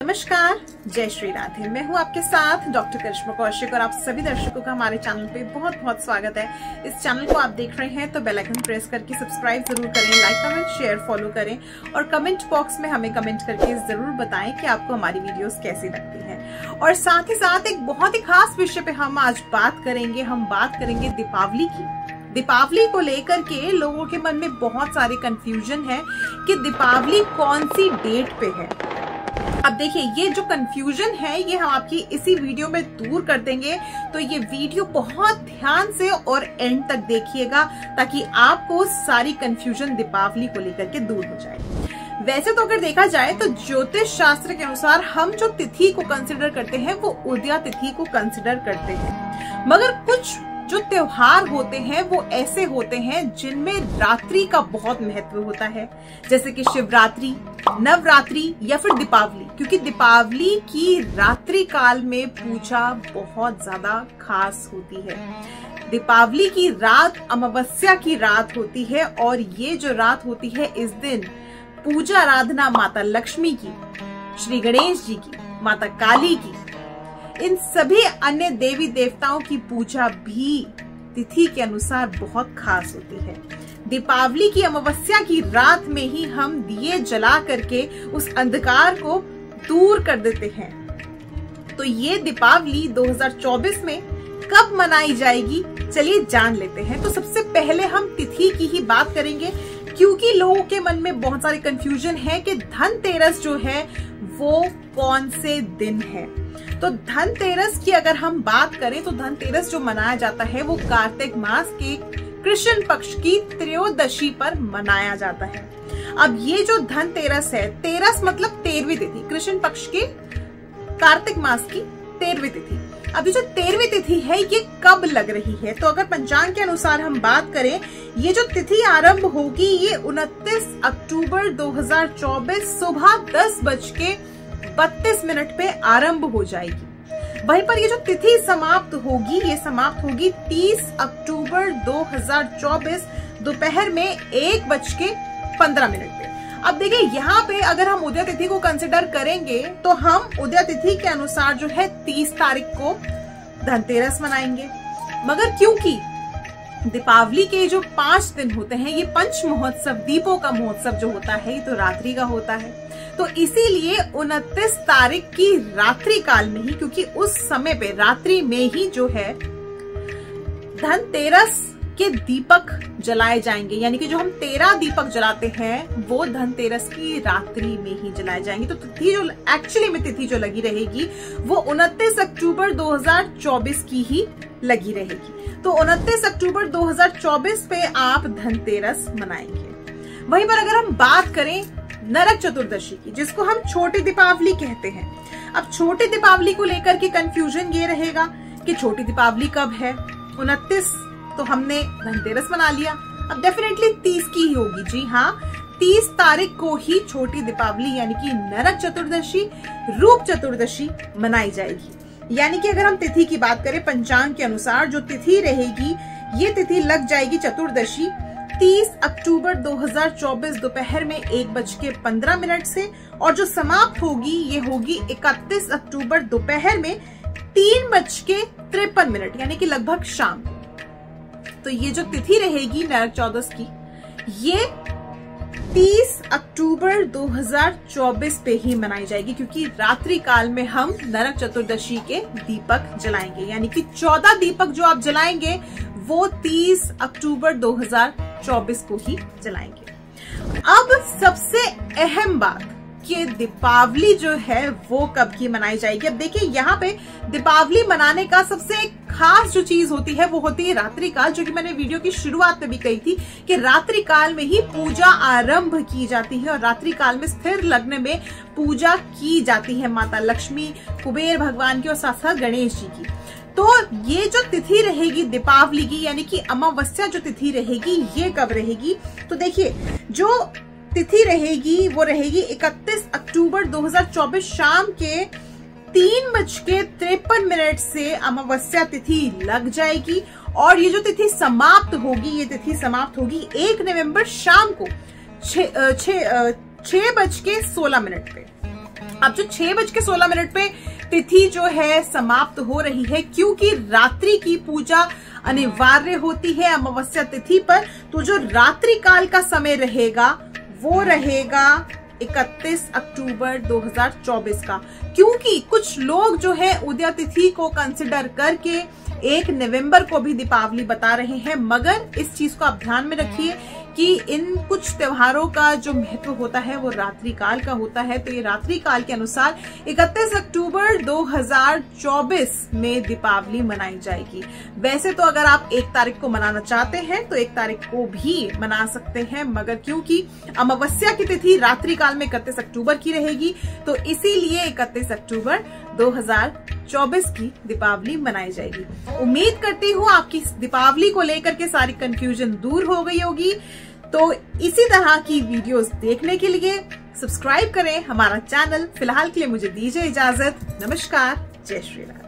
नमस्कार, जय श्री राधे। मैं हूं आपके साथ डॉक्टर करिश्मा कौशिक और आप सभी दर्शकों का हमारे चैनल पे बहुत बहुत स्वागत है। इस चैनल को आप देख रहे हैं तो बेल आइकन प्रेस करके सब्सक्राइब जरूर करें, लाइक कमेंट शेयर फॉलो करें और कमेंट बॉक्स में हमें कमेंट करके जरूर बताएं कि आपको हमारी वीडियोस कैसी लगती है। और साथ ही साथ एक बहुत ही खास विषय पे हम आज बात करेंगे। हम बात करेंगे दीपावली की। दीपावली को लेकर के लोगों के मन में बहुत सारी कंफ्यूजन है कि दीपावली कौन सी डेट पे है। अब देखिए, ये जो कंफ्यूजन है ये हम आपकी इसी वीडियो में दूर कर देंगे। तो ये वीडियो बहुत ध्यान से और एंड तक देखिएगा ताकि आपको सारी कंफ्यूजन दीपावली को लेकर के दूर हो जाए। वैसे तो अगर देखा जाए तो ज्योतिष शास्त्र के अनुसार हम जो तिथि को कंसिडर करते हैं वो उदया तिथि को कंसिडर करते हैं, मगर कुछ जो त्योहार होते हैं वो ऐसे होते हैं जिनमें रात्रि का बहुत महत्व होता है, जैसे कि शिवरात्रि, नवरात्रि या फिर दीपावली। क्योंकि दीपावली की रात्रि काल में पूजा बहुत ज्यादा खास होती है। दीपावली की रात अमावस्या की रात होती है और ये जो रात होती है इस दिन पूजा आराधना माता लक्ष्मी की, श्री गणेश जी की, माता काली की, इन सभी अन्य देवी देवताओं की पूजा भी तिथि के अनुसार बहुत खास होती है। दीपावली की अमावस्या की रात में ही हम दिए जला करके उस अंधकार को दूर कर देते हैं। तो ये दीपावली 2024 में कब मनाई जाएगी, चलिए जान लेते हैं। तो सबसे पहले हम तिथि की ही बात करेंगे, क्योंकि लोगों के मन में बहुत सारी कंफ्यूजन है कि धनतेरस जो है वो कौन से दिन है। तो धनतेरस की अगर हम बात करें तो धनतेरस जो मनाया जाता है वो कार्तिक मास के कृष्ण पक्ष की त्रयोदशी पर मनाया जाता है। अब ये जो धनतेरस है, तेरस मतलब 13वीं तिथि, कृष्ण पक्ष के कार्तिक मास की 13वीं तिथि। अब ये जो 13वीं तिथि है ये कब लग रही है, तो अगर पंचांग के अनुसार हम बात करें, ये जो तिथि आरंभ होगी ये 29 अक्टूबर 2024 सुबह 10:32 पे आरंभ हो जाएगी। वहीं पर ये जो तिथि समाप्त होगी ये समाप्त होगी 30 अक्टूबर 2024 दोपहर में 1:15 पे। अब देखिए, यहाँ पे अगर हम उदया तिथि को कंसिडर करेंगे तो हम उदया तिथि के अनुसार जो है 30 तारीख को धनतेरस मनाएंगे। मगर क्योंकि दीपावली के जो 5 दिन होते हैं ये पंच महोत्सव, दीपों का महोत्सव जो होता है ये तो रात्रि का होता है, तो इसीलिए 29 तारीख की रात्रि काल में ही, क्योंकि उस समय पे रात्रि में ही जो है धनतेरस के दीपक जलाए जाएंगे। यानी कि जो हम 13 दीपक जलाते हैं वो धनतेरस की रात्रि में ही जलाए जाएंगे। तो तिथि जो एक्चुअली में तिथि जो लगी रहेगी वो 29 अक्टूबर 2024 की ही लगी रहेगी। तो 29 अक्टूबर 2024 पे आप धनतेरस मनाएंगे। वहीं पर अगर हम बात करें नरक चतुर्दशी की, जिसको हम छोटी दीपावली कहते हैं। अब छोटी दीपावली को लेकर के कंफ्यूजन ये रहेगा कि छोटी दीपावली कब है। 29 तो हमने धनतेरस मना लिया, अब डेफिनेटली 30 की ही होगी। जी हाँ, 30 तारीख को ही छोटी दीपावली यानी कि नरक चतुर्दशी, रूप चतुर्दशी मनाई जाएगी। यानी कि अगर हम तिथि की बात करें पंचांग के अनुसार जो तिथि रहेगी ये तिथि लग जाएगी चतुर्दशी 30 अक्टूबर 2024 दोपहर में 1:15 से, और जो समाप्त होगी ये होगी 31 अक्टूबर दोपहर में 3:53 यानी कि लगभग शाम। तो ये जो तिथि रहेगी नरक चौदस की ये 30 अक्टूबर 2024 पे ही मनाई जाएगी, क्योंकि रात्रि काल में हम नरक चतुर्दशी के दीपक जलाएंगे। यानी कि 14 दीपक जो आप जलाएंगे वो 30 अक्टूबर 2024 को ही जलाएंगे। अब सबसे अहम बात कि दीपावली जो है वो कब की मनाई जाएगी। अब देखिए, यहाँ पे दीपावली मनाने का सबसे खास जो चीज होती है वो होती है रात्रि काल, जो कि मैंने वीडियो की शुरुआत में भी कही थी कि रात्रि काल में ही पूजा आरंभ की जाती है और रात्रि काल में स्थिर लग्न में पूजा की जाती है माता लक्ष्मी, कुबेर भगवान की और साथ साथ गणेश जी की। तो ये जो तिथि रहेगी दीपावली की यानी कि अमावस्या जो तिथि रहेगी ये कब रहेगी, तो देखिए जो तिथि रहेगी वो रहेगी 31 अक्टूबर 2024 शाम के 3:53 से अमावस्या तिथि लग जाएगी। और ये जो तिथि समाप्त होगी ये तिथि समाप्त होगी 1 नवंबर शाम को 6:16 पे। अब जो 6:16 पे तिथि जो है समाप्त हो रही है, क्योंकि रात्रि की पूजा अनिवार्य होती है अमावस्या तिथि पर, तो जो रात्रि काल का समय रहेगा वो रहेगा 31 अक्टूबर 2024 का। क्योंकि कुछ लोग जो है उदय तिथि को कंसिडर करके 1 नवंबर को भी दीपावली बता रहे हैं, मगर इस चीज को आप ध्यान में रखिए कि इन कुछ त्योहारों का जो महत्व होता है वो रात्रि काल का होता है। तो ये रात्रि काल के अनुसार 31 अक्टूबर 2024 में दीपावली मनाई जाएगी। वैसे तो अगर आप 1 तारीख को मनाना चाहते हैं तो 1 तारीख को भी मना सकते हैं, मगर क्योंकि अमावस्या की तिथि रात्रि काल में 31 अक्टूबर की रहेगी, तो इसीलिए 31 अक्टूबर 2024 की दीपावली मनाई जाएगी। उम्मीद करती हूँ आपकी दीपावली को लेकर के सारी कंफ्यूजन दूर हो गई होगी। तो इसी तरह की वीडियोस देखने के लिए सब्सक्राइब करें हमारा चैनल। फिलहाल के लिए मुझे दीजिए इजाजत। नमस्कार, जय श्री राम।